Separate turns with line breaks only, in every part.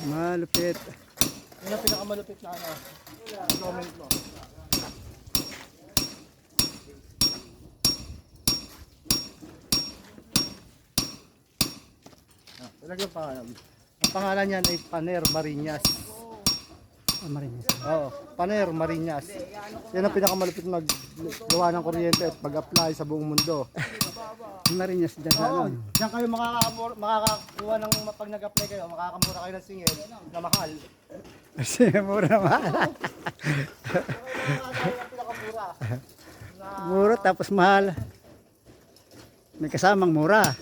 Malupit.
Yun ang pinakamalupit na ano. Comment mo. Talagang pangalan. Ang pangalan niyan ay Paner Marinas.
Marinas.
Oo, Paner Marinas. Yan ang pinakamalupit maggawa ng kuryente at pag-apply sa buong mundo.
Marinas dyan sa
Oo,
ano.
diyan kayo makakakuha ng pag nag-apply kayo, makakamura kayo ng singil na mahal.
Kasi mura naman.
Pinakamura.
Mura tapos mahal. May kasamang mura.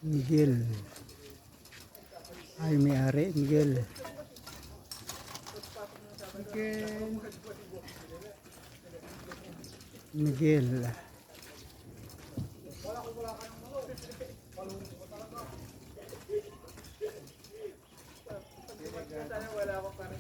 Miguel. Ay, may-ari, Miguel. Miguel.
Wala akong parang